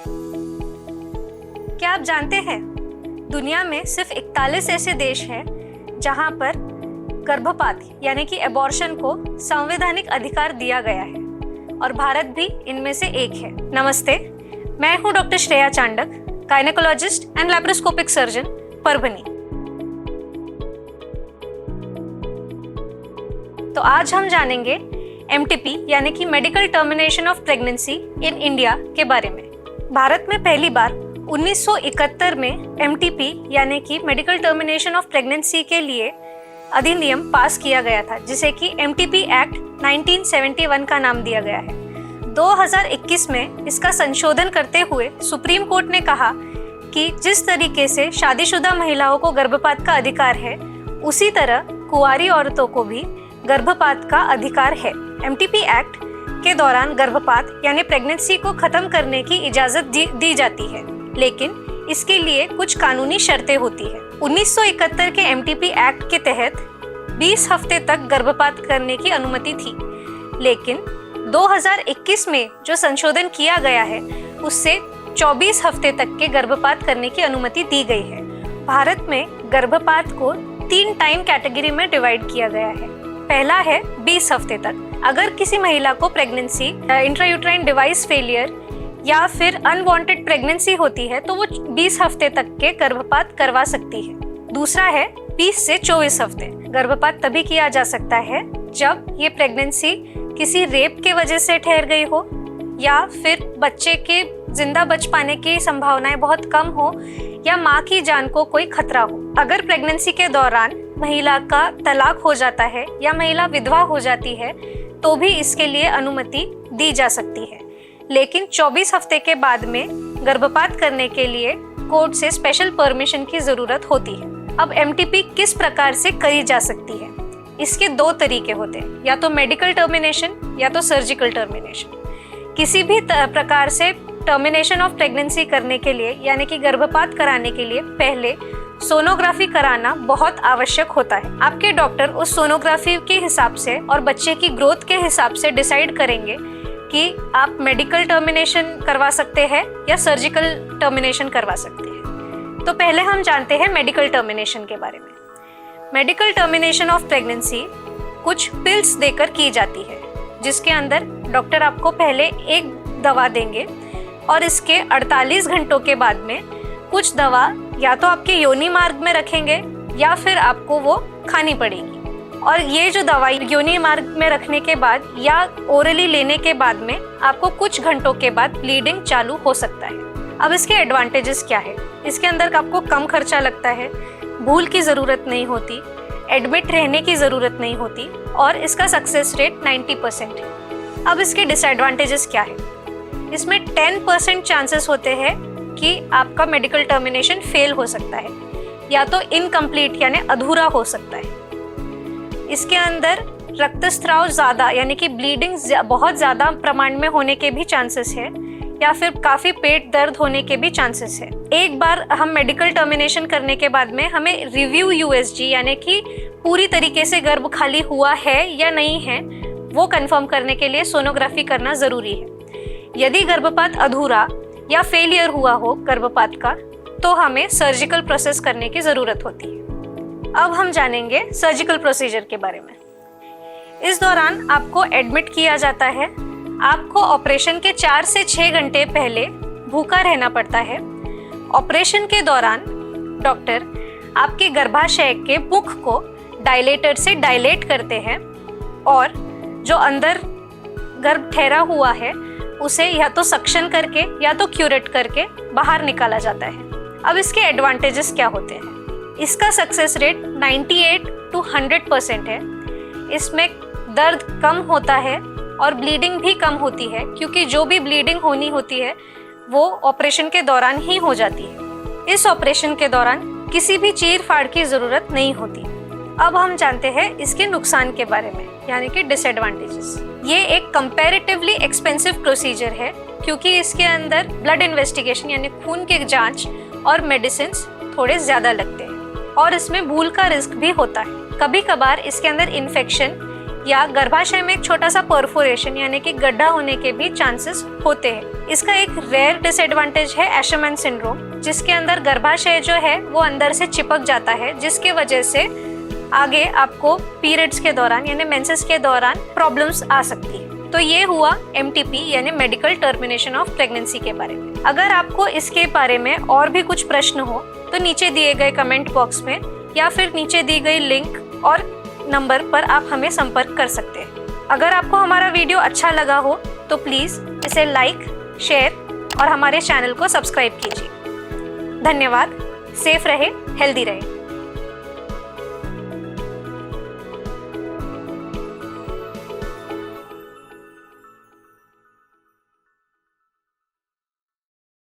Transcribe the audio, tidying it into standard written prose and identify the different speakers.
Speaker 1: क्या आप जानते हैं, दुनिया में सिर्फ 41 ऐसे देश हैं जहां पर गर्भपात यानी कि एबॉर्शन को संवैधानिक अधिकार दिया गया है और भारत भी इनमें से एक है। नमस्ते, मैं हूं doctor Shreya Chandak, gynaecologist and laparoscopic surgeon, Parbhani. तो आज हम जानेंगे MTP यानी कि medical termination of pregnancy in India के बारे में। भारत में पहली बार 1971 में MTP यानी कि मेडिकल टर्मिनेशन ऑफ प्रेगनेंसी के लिए अधिनियम पास किया गया था, जिसे कि MTP एक्ट 1971 का नाम दिया गया है। 2021 में इसका संशोधन करते हुए सुप्रीम कोर्ट ने कहा कि जिस तरीके से शादीशुदा महिलाओं को गर्भपात का अधिकार है, उसी तरह कुंवारी औरतों को भी गर्भपात का अधिकार है। MTP एक्ट के दौरान गर्भपात यानी प्रेगनेंसी को खत्म करने की इजाजत दी जाती है, लेकिन इसके लिए कुछ कानूनी शर्तें होती है। 1971 के MTP एक्ट के तहत 20 हफ्ते तक गर्भपात करने की अनुमति थी, लेकिन 2021 में जो संशोधन किया गया है उससे 24 हफ्ते तक के गर्भपात करने की अनुमति दी गई है। भारत में गर्भपात को 3 टाइम कैटेगरी में डिवाइड किया गया है। पहला है 20 हफ्ते तक। अगर किसी महिला को प्रेगनेंसी, इंट्रायूट्राइन डिवाइस फेलियर या फिर अनवांटेड प्रेगनेंसी होती है तो वो 20 हफ्ते तक के गर्भपात करवा सकती है। दूसरा है 20 से 24 हफ्ते। गर्भपात तभी किया जा सकता है जब ये प्रेगनेंसी किसी रेप के वजह से ठहर गई हो या फिर बच्चे के जिंदा बच पाने की संभावनाएं बहुत कम हो या माँ की जान को कोई खतरा हो। अगर प्रेगनेंसी के दौरान महिला का तलाक हो जाता है या महिला विधवा हो जाती है तो भी इसके लिए अनुमति दी जा सकती है, लेकिन 24 हफ्ते के बाद में गर्भपात करने के लिए कोर्ट से स्पेशल परमिशन की जरूरत होती है। अब MTP किस प्रकार से करी जा सकती है? इसके 2 तरीके होते हैं, या तो मेडिकल टर्मिनेशन या तो सर्जिकल टर्मिनेशन। किसी भी प्रकार से टर्मिनेशन ऑफ प्रेगनेंसी करने के लिए यानी कि गर्भपात कराने के लिए पहले सोनोग्राफी कराना बहुत आवश्यक होता है। आपके डॉक्टर उस सोनोग्राफी के हिसाब से और बच्चे की ग्रोथ के हिसाब से डिसाइड करेंगे कि आप मेडिकल टर्मिनेशन करवा सकते हैं या सर्जिकल टर्मिनेशन करवा सकते हैं। तो पहले हम जानते हैं मेडिकल टर्मिनेशन के बारे में। मेडिकल टर्मिनेशन ऑफ प्रेगनेंसी कुछ पिल्स देकर की जाती है, जिसके अंदर डॉक्टर आपको पहले एक दवा देंगे और इसके 48 घंटों के बाद में कुछ दवा या तो आपके योनि मार्ग में रखेंगे या फिर आपको वो खानी पड़ेगी। और ये जो दवाई योनि मार्ग में रखने के बाद या ओरली लेने के बाद में आपको कुछ घंटों के बाद ब्लीडिंग चालू हो सकता है। अब इसके एडवांटेजेस क्या है? इसके अंदर आपको कम खर्चा लगता है, भूल की ज़रूरत नहीं होती, एडमिट रहने की ज़रूरत नहीं होती और इसका सक्सेस रेट 90% है। अब इसके डिसएडवांटेजेस क्या है? इसमें 10% चांसेस होते हैं कि आपका मेडिकल टर्मिनेशन फेल हो सकता है या तो इनकम्प्लीट यानी अधूरा हो सकता है। इसके अंदर रक्तस्राव ज़्यादा यानी कि ब्लीडिंग बहुत ज़्यादा प्रमाण में होने के भी चांसेस है या फिर काफ़ी पेट दर्द होने के भी चांसेस है। एक बार हम मेडिकल टर्मिनेशन करने के बाद में हमें रिव्यू USG यानी कि पूरी तरीके से गर्भ खाली हुआ है या नहीं है वो कंफर्म करने के लिए सोनोग्राफी करना ज़रूरी है। यदि गर्भपात अधूरा या फेलियर हुआ हो गर्भपात का तो हमें सर्जिकल प्रोसेस करने की ज़रूरत होती है। अब हम जानेंगे सर्जिकल प्रोसीजर के बारे में। इस दौरान आपको एडमिट किया जाता है। आपको ऑपरेशन के 4 से 6 घंटे पहले भूखा रहना पड़ता है। ऑपरेशन के दौरान डॉक्टर आपके गर्भाशय के मुख को डायलेटर से डायलेट करते हैं और जो अंदर गर्भ ठहरा हुआ है उसे या तो सक्शन करके या तो क्यूरेट करके बाहर निकाला जाता है। अब इसके एडवांटेजेस क्या होते हैं? इसका सक्सेस रेट 98 to 100% है। इसमें दर्द कम होता है और ब्लीडिंग भी कम होती है, क्योंकि जो भी ब्लीडिंग होनी होती है वो ऑपरेशन के दौरान ही हो जाती है। इस ऑपरेशन के दौरान किसी भी चीर फाड़ की ज़रूरत नहीं होती। अब हम जानते हैं इसके नुकसान के बारे में यानी कि डिसएडवांटेजेस। ये एक कंपैरेटिवली एक्सपेंसिव प्रोसीजर है क्योंकि इसके अंदर ब्लड इन्वेस्टिगेशन यानी खून की जांच और मेडिसिन थोड़े ज़्यादा लगते हैं और इसमें भूल का रिस्क भी होता है। कभी कभार इसके अंदर इन्फेक्शन या गर्भाशय में एक छोटा सा परफोरेशन यानी कि गड्ढा होने के भी चांसेस होते हैं। इसका एक रेयर डिसएडवांटेज है एशरमैन सिंड्रोम, जिसके अंदर गर्भाशय जो है वो अंदर से चिपक जाता है, जिसके वजह से आगे आपको पीरियड्स के दौरान यानी मेंसेस के दौरान प्रॉब्लम्स आ सकती है। तो ये हुआ MTP यानी मेडिकल टर्मिनेशन ऑफ प्रेगनेंसी के बारे में। अगर आपको इसके बारे में और भी कुछ प्रश्न हो तो नीचे दिए गए कमेंट बॉक्स में या फिर नीचे दी गई लिंक और नंबर पर आप हमें संपर्क कर सकते हैं। अगर आपको हमारा वीडियो अच्छा लगा हो तो प्लीज़ इसे लाइक, शेयर और हमारे चैनल को सब्सक्राइब कीजिए। धन्यवाद। सेफ रहे, हेल्दी रहे।